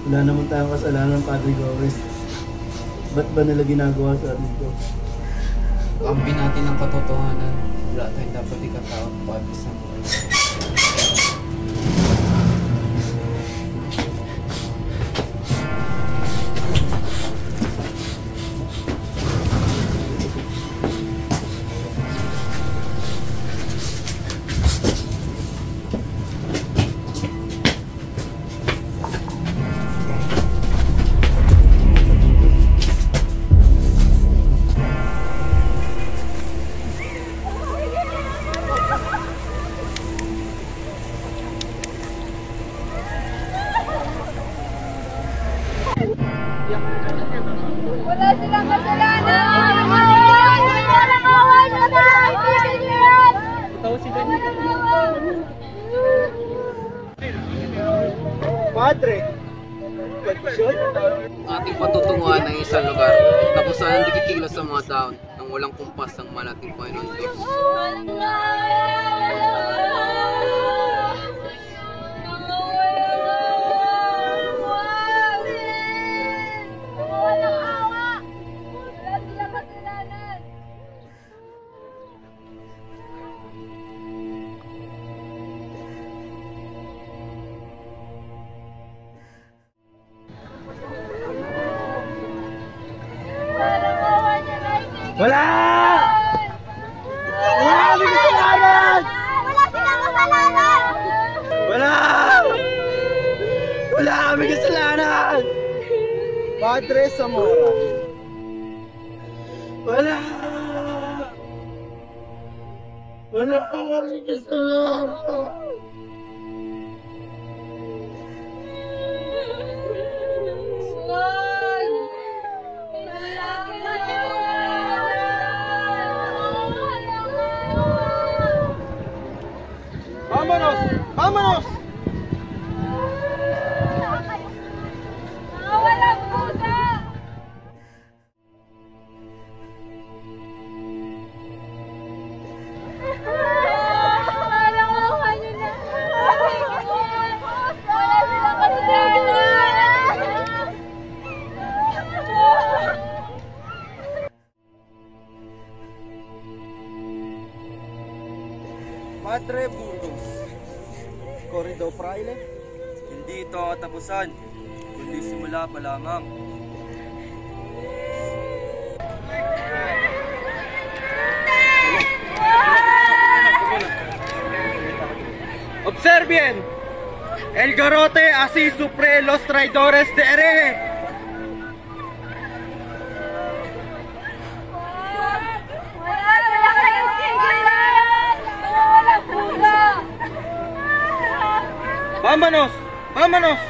Wala naman tayong kasalanan, Padre Gores. Ba't ba nila ginagawa sa atin ito? Kambi natin ang katotohanan. Wala tayong dapat ikataot pati sa buhay. Wala silang kasalanan! Walang awan! Ito si Daniel. Padre! Pagkisyon? Ating patutunguhan ng isang lugar na kung saan hindi kikilos sa mga taon nang walang kumpas ang malating Panginoon Diyos. Wala! Wala kami kasalanan! Wala silang kasalanan! Wala! Wala kami kasalanan! Padre Zamora. Wala! Wala kami kasalanan! ¡Vámonos! ¡Vámonos! Walang pusa! Parang mukha niyo na. Wala silang kasalanan! Padre Burgos, Corridor Fraile, hindi ito ang katapusan, kundi simula pa lamang. Observen, el garrote así supre los traidores de hereje. Wala kayong sigilan! Walang pusa! ¡Vámonos! ¡Vámonos!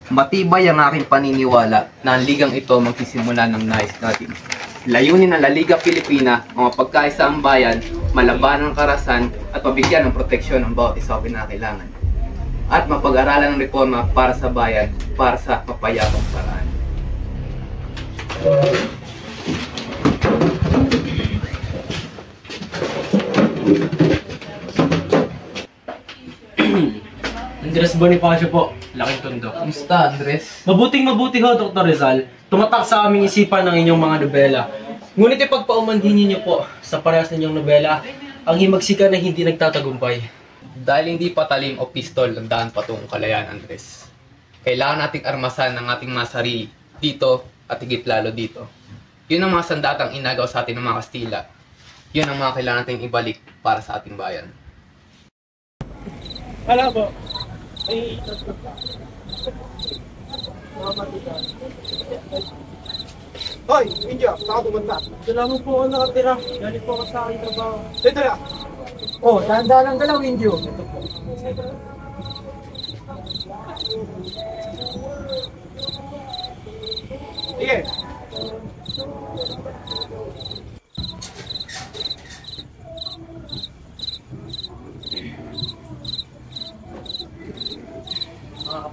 Matibay ang aking paniniwala na ang ligang ito magsisimula ng nais natin. Layunin ng La Liga Pilipina ang mapagkaisa ang bayan, malabanan ang karahasan at mabigyan ng proteksyon ng bawat isa kinakailangan. At mapag-aralan ng reforma para sa bayan, para sa mapayapang paraan. Andres Bonifacio po, Laking Tondo. Kumusta, Andres? Mabuting mabuti ho, Dr. Rizal. Tumatak sa aming isipan ng inyong mga nobela. Ngunit ipagpaumanhin niyo po sa parehas ninyong nobela ang himagsikan na hindi nagtatagumpay. Dahil hindi patalim o pistol ang daan patungong kalayaan, Andres. Kailangan nating armasan ng ating mga sarili dito at higit lalo dito. Yun ang mga sandatang inagaw sa atin ng mga Kastila. Yun ang mga kailangan nating ibalik para sa ating bayan. Wala po. Hoy, India, saan ka pumunta? Ito lamang po ako nakatira. Galing po ako sa aking trabaho. Dito na! Oh, dahan-dahan lang galaw, Indio. Sige!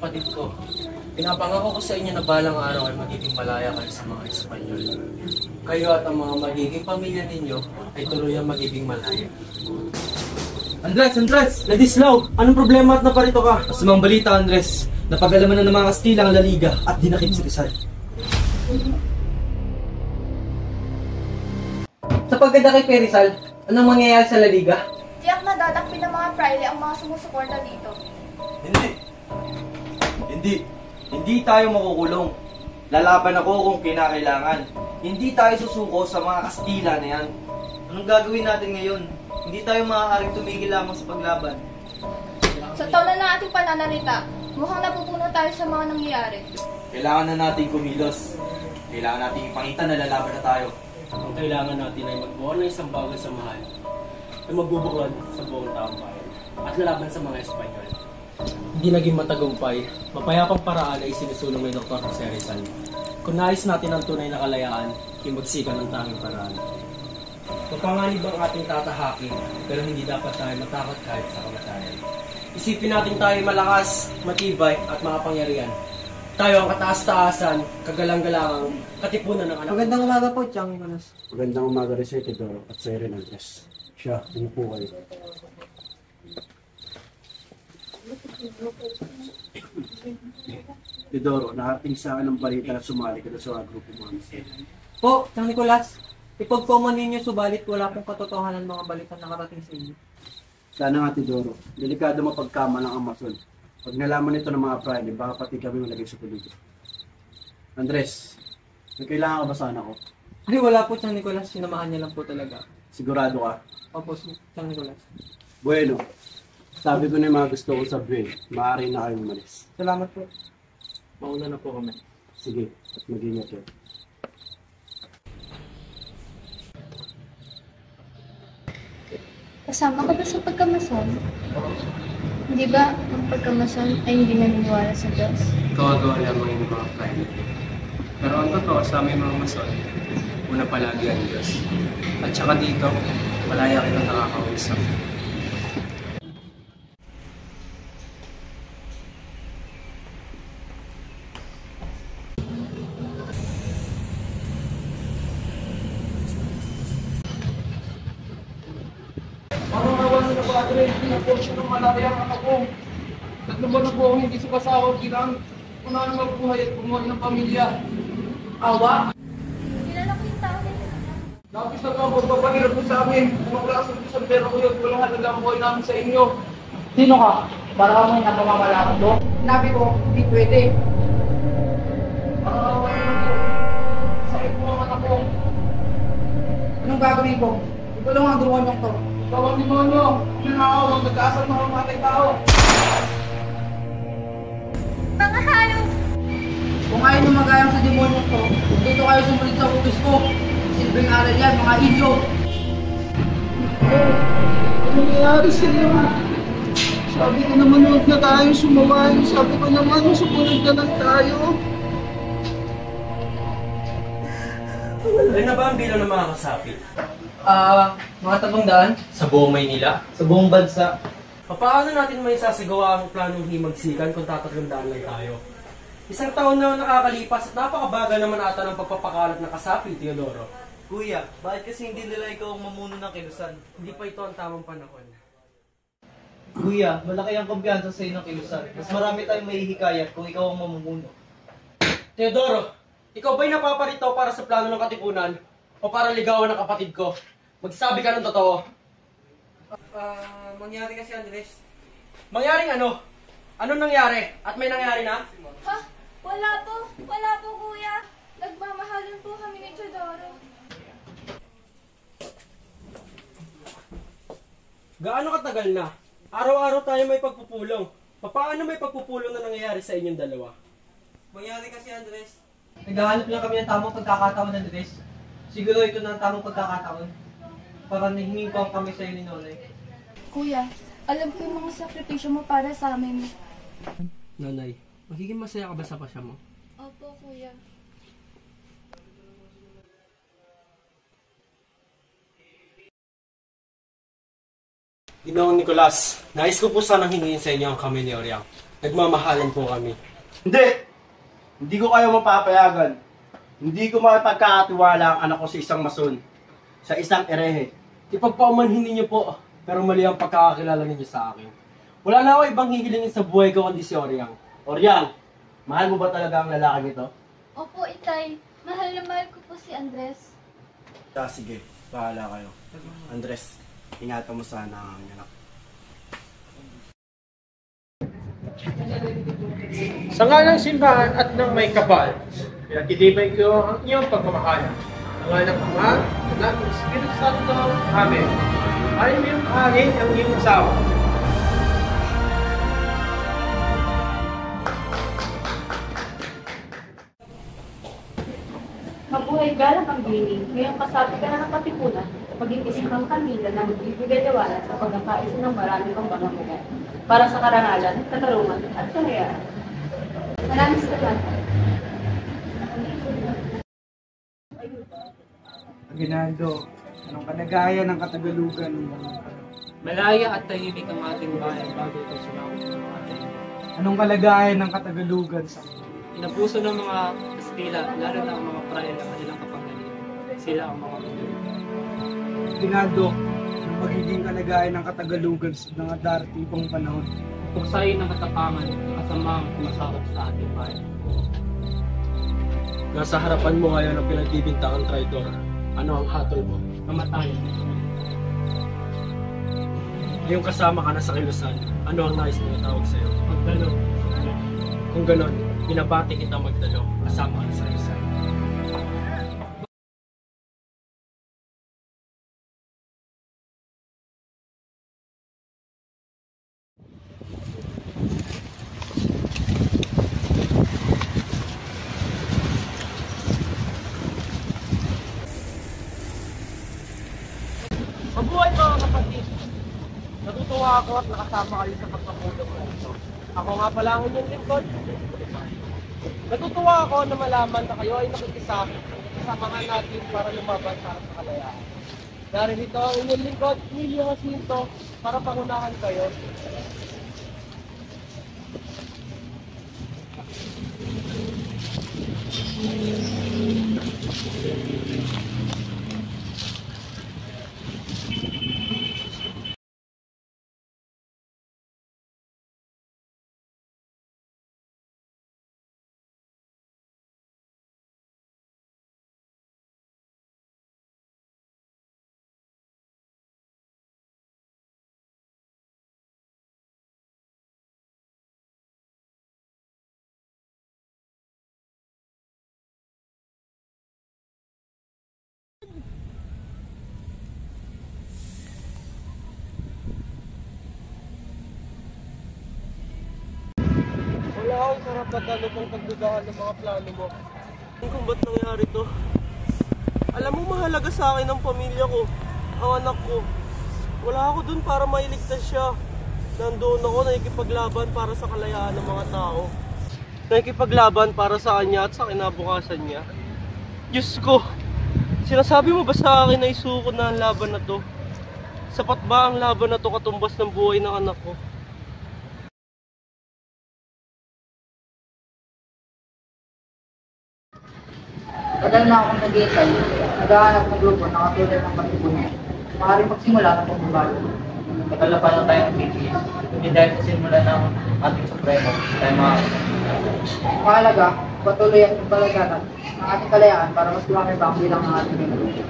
kapatid ko. Pinapangako ko sa inyo na balang araw ay magiging malaya kayo sa mga Espanyol. Kayo at ang mga magiging pamilya ninyo ay tuluyang magiging malaya. Andres! Ladislaw! Anong problema at naparito ka? Masamang balita, Andres. Napagalaman na ng mga Kastila ang La Liga at dinakip si Rizal. Sa pagkadakip kay Rizal, anong mangyayari sa La Liga? Tiyak na dadakpin ng mga praile ang mga sumusuporta dito. Hindi tayo makukulong. Lalaban ako kung kinakailangan. Hindi tayo susuko sa mga Kastila na yan. Anong gagawin natin ngayon? Hindi tayo maaaring tumigil lamang sa paglaban. Sa tono ng ating pananalita, mukhang napupuno tayo sa mga nangyayari. Kailangan na natin kumilos. Kailangan natin ipakita na lalaban na tayo. Ang kailangan natin ay magbuo ng isang bagong samahan na magbubuklod sa buong taong bayan at lalaban sa mga Espanyol. Hindi naging matagumpay, mapayapang paraan ay sinusulong ni Dr. Jose Rizal. Kung nais natin ang tunay na kalayaan, himagsikan ng tanging paraan. Mapanganib ang ating tatahakin, pero hindi dapat tayo matakot kahit sa kamatayan. Isipin natin tayo malakas, matibay at makapangyarihan. Tayo ang kataas-taasan, kagalang-galangang katipunan ng anak. Magandang umaga po, Chang Nicolas. Magandang umaga rin sa Tidoro at sa Ren Andres. Siya, umupo kayo. Tidoro, nakating sa akin ang balita na sumali ka na sa grupo mo. Po, Chang Nicolas. Ipagpuman ninyo subalit wala pong katotohanan mga balitang nakarating sa inyo. Sana nga, Tidoro, delikado mapagkama ng Amazon. Pag nalaman ito ng mga praile, baka pati kami malagay sa peligro. Andres, may kailangan ka ba sana ko? Ay, wala po, Chang Nicolas. Sinamahan niya lang po talaga. Sigurado ka? Opo, Chang Nicolas. Bueno, sabi ko na yung mga gusto kong sabihin. Maaari na kayong umalis. Salamat po. Mauna na po kami. Sige, at mag-ingat yun. Kasama ka ba sa pagkamason? Hindi ba ang pagkamason ay hindi naniniwala sa Diyos? Gawa-gawa lamang yung mga praile. Pero ang totoo sa aming mga mason, una palagi ang Diyos. At saka dito, malaya kitang nakakausap. Parang nawasan na ba, Andre? Pinaportion ng malaya ang anak ko. Tatlo ba na po akong hindi sumasahod? Kailangan ko na magbuhay at bumuhay ng pamilya. Awa? Kilala ko yung tao nito. Lapis na ka, magpapahirap mo sa amin. Kung maglasong ko sa pera ko yun, walang halaga ang buhay namin sa inyo. Sino ka? Para ka mo yung napamamalakad mo? Sinabi ko, hindi pwede. Parang awa naman po. Sakit po ang anak ko. Anong gagawin ko? Ikaw lang ang gumawa niyong to. Ikaw ang demonyo. Nanakaw ang nag-aasal mga matay tao. Mga hayop! Kung ayaw nyo magayang sa demonyo to, dito kayo sumunod sa utos ko. Silbing aral yan, mga inyo. Ano nangyayari sa iyo? Sabi ko naman huwag na tayo sumamahin. Sabi ko naman sumunod na lang tayo. Ano na ba ang bilang ng mga kasapi? Mga tabang daan? Sa buong Maynila? Sa buong bansa. Paano natin may sasagawa ang planong himagsikan kung tatatandaan lang tayo? Isang taon na nakakalipas at napakabagal naman ata ng pagpapakalat na kasapi, Teodoro. Kuya, bakit kasi hindi nila ikaw ang mamuno ng kilusan? Hindi pa ito ang tamang panahon. Kuya, malaki ang kumpiyansa sa iyo ng kilusan. Mas marami tayong mahihikayat kung ikaw ang mamumuno. Teodoro, ikaw ba'y napaparito para sa plano ng katipunan o para ligawan ng kapatid ko? Magsabi ka ng totoo. Mangyari kasi, Andres. Mangyaring ano? Anong nangyari? At may nangyari na? Ha? Wala po, kuya. Nagmamahalan po kami ni Teodoro. Gaano katagal na? Araw-araw tayo may pagpupulong. Paano may pagpupulong na nangyayari sa inyong dalawa? Mangyari kasi, Andres. Naghahanap lang kami ng tamang pagkakataon, Andres. Siguro ito na ang tamang pagkakataon. Para nahingin ko ang kami sa iyo ni Nonay. Kuya, alam ko yung mga sakripisyo mo para sa amin. Nanay, magiging masaya ka ba sa pasya mo? Opo, kuya. Ginoong Nicolas, nais ko po sanang hingin sa inyo ang kami ni Oriang. Nagmamahalan po kami. Hindi! Hindi ko kayo mapapayagan. Hindi ko makipagkakatiwala ang anak ko sa isang mason. Sa isang erehe. Ipagpaumanhin ninyo po, pero mali ang pagkakakilala ninyo sa akin. Wala na ako ibang hihilingin sa buhay ko kundi si Oriang. Oriang, mahal mo ba talaga ang lalaking ito? Opo, Itay. Mahal na mahal ko po si Andres. Sige, bahala kayo. Andres, ingatan mo sana ang anak. Sa ngalang simbahan at ng may kapal, pinagtitibay ko ang iyong pagmamahal. Ang anak ng Ama, Anak ng Espiritu Santo. Amen. Ay mo yung kahalin ang iyong asawa. Mabuhay galang ang bining, ngayong kasabi ka na ng Katipunan, pag-iisip ng kanila na magbibigay liwanag sa pagkakaisa ng marami pang mga mugay, para sa karangalan, katarungan, at kahayaan. Maraming salamat. Aguinaldo, anong kalagayan ng Katagalugan? Malaya at tahimik ang ating bayan bago ito sumawag ng ating. Anong kalagayan ng Katagalugan sa Inabuso ng mga Kastila, lalo na ang mga prayer ng kanilang kapangyarihan. Sila ang mga mundo. Aguinaldo, anong magiging kalagayan ng Katagalugan sa mga darating pang panahon? Tuksayin ng katapangan, kasamang kumasakop sa ating bayan. Nasa harapan mo ngayon ang pinagbibintangang traitor. Ano ang hatol mo? Kamatayan. Ngayong kasama ka na sa kilusan, ano ang nais na tawag sa'yo? Magdalo. Kung ganon, binabati kita magdalo, kasama ka na sa kilusan. Mabuhay mga kapatid! Natutuwa ako at nakasama kayo sa pagpapulong ko ito. Ako nga pala ang inyong lingkod. Natutuwa ako na malaman na kayo ay nakikisa sa mga natin para lumaban para sa kalayaan. Narito ang inyong lingkod, Emilio Jacinto, para pangunahan kayo. Wala akong sarap na talo kung pagdudahan ng mga plano mo. Kung ba't nangyari to? Alam mo, mahalaga sa akin ang pamilya ko, ang anak ko. Wala ako dun para mailigtas siya. Nandoon ako, nakikipaglaban para sa kalayaan ng mga tao. Nakikipaglaban para sa kanya at sa kinabukasan niya. Diyos ko, sinasabi mo ba sa akin na isuko na ang laban na to? Sapat ba ang laban na to katumbas ng buhay ng anak ko? Tagal na akong nag-iitay, naghahanap ng grupo na katulad ng Katipunan. Maaaring magsimula ng pagbabago. Tagal na pa lang tayo ng PTS. Hindi dahil sa simula ng ating Supremo, tayo Mahalaga, patuloy ang pagpalagaran ng ating kalayaan para mas lumaki pa ang bilang ng ating grupo.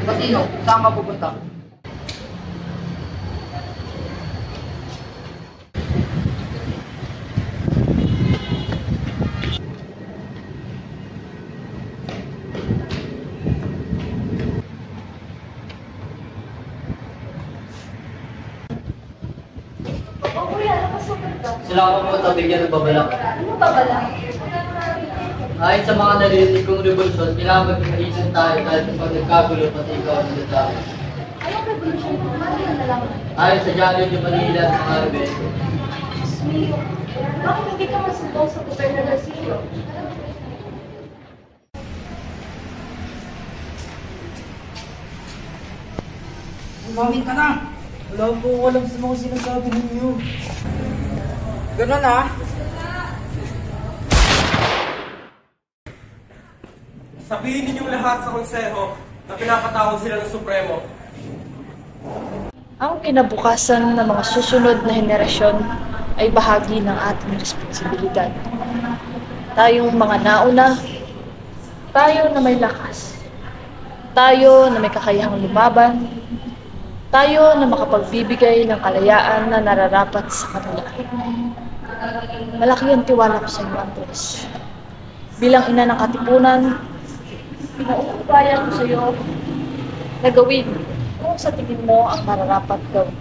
Patino, saan ka pupunta? Sila ako po tabigyan ng babalak. Ano babalak? Ayon sa mga narinig kong revolusyon, kailangan magkakahisan tayo dahil kapag nagkagulo pati ikaw ang nagdaan. Anong revolusyon? Ano yun na lang? Ayon sa Diario de Manila at mga rebelde. Mio, bakit hindi ka masumbong sa gobyerno ng Silo? Umawin ka na! Wala po ako alam sa mga sinasabi ninyo. Ganun ah. Sabihin ninyong lahat sa konseho na pinapatawag sila ng Supremo. Ang kinabukasan ng mga susunod na henerasyon ay bahagi ng ating responsibilidad. Tayong mga nauna, tayo na may lakas, tayo na may kakayahang lumaban, tayo na makapagbibigay ng kalayaan na nararapat sa kanila. Malaki ang tiwala ko sa iyo, Andres. Bilang ina ng katipunan, pinauupayan ko sa iyo na gawin kung sa tingin mo ang nararapat gawin.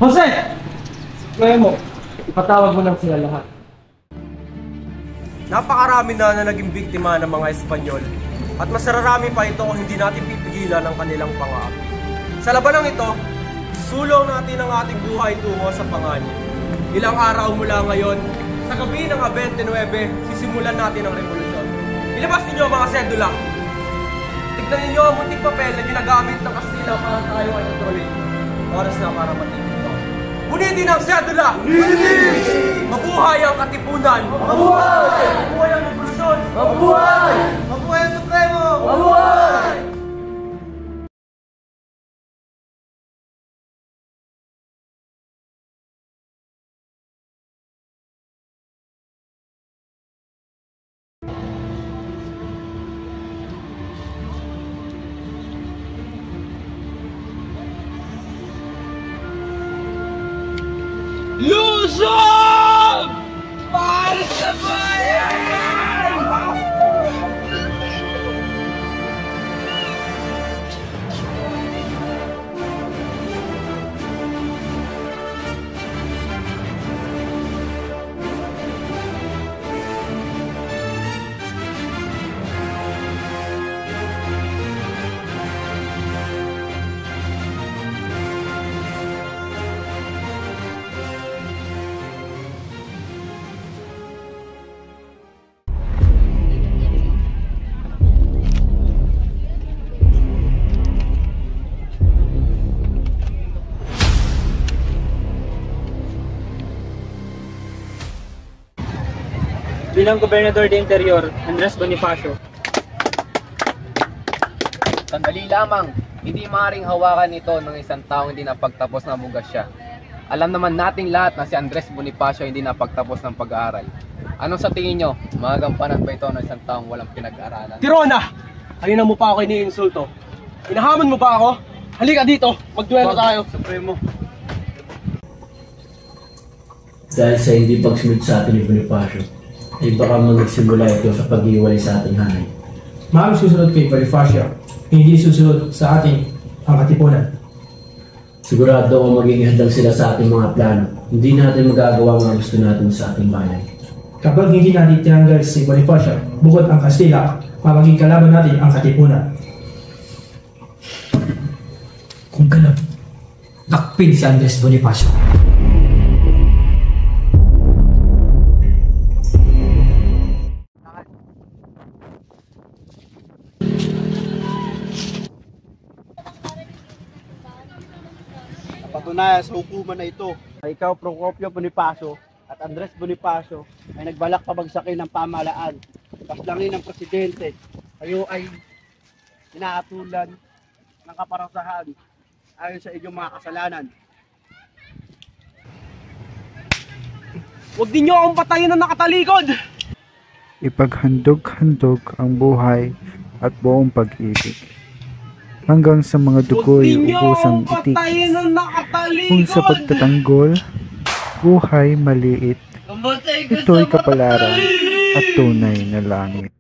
Jose! Supremo, ipatawag mo lang sila lahat. Napakarami na naging biktima ng mga Espanyol at mas mararami pa ito kung hindi natin pipigilan ang kanilang pang-aapi. Sa labanang ito, sulong natin ang ating buhay tungo sa panganib. Ilang araw mula ngayon, sa gabi ng 29, sisimulan natin ang revolusyon. Ilabas ninyo mga sedula. Tignan ninyo ang munting papel na ginagamit ng Kastila para tayo ay kontrolin. Oras na para matigil ito. Unitin ang sedula! Unitin! Mabuhay ang katipunan! Mabuhay! Mabuhay ang revolusyon! Mabuhay! Mabuhay ang Supremo! Mabuhay! Luzon! Para sa bayan! Bilang Gobernador de Interior, Andres Bonifacio. Sandali lamang, hindi maaaring hawakan ito ng isang taong hindi napagtapos ng bugasya. Alam naman nating lahat na si Andres Bonifacio hindi napagtapos ng pag-aaral. Anong sa tingin nyo? Magagampanan ba ito ng isang taong walang pinag-aaralan? Tirona! Kanina mo pa ako iniinsulto. Hinahamon mo pa ako? Halika dito, magduelo tayo. Supremo. Dahil sa hindi pagsunod sa atin ni Bonifacio, ay baka magsimula ito sa pag-iwalay sa ating hanay. Maaaring susunod kay Bonifacio, hindi susunod sa ating ang katipunan. Sigurado kung maging hadlang sila sa ating mga plano, hindi natin magagawa ang gusto natin sa ating bayan. Kapag hindi natin tinanggal si Bonifacio, bukod ang Kastila, magiging kalaban natin ang katipunan. Kung gano'n, takpin si Andres Bonifacio. Patunayan sa hukuman na ito na ikaw, Procopio Bonifacio at Andres Bonifacio ay nagbalak pabagsakin ng pamahalaan, paslangin ng presidente. Kayo ay inaatulan ng kaparasahan ayon sa inyong mga kasalanan. Huwag din niyo akong patayin na nakatalikod! Ipaghandog-handog ang buhay at buong pag-ibig. Hanggang sa mga dugo'y ubusang itik. Kung sa pagtatanggol, buhay maliit, ito'y kapalaran at tunay na langit.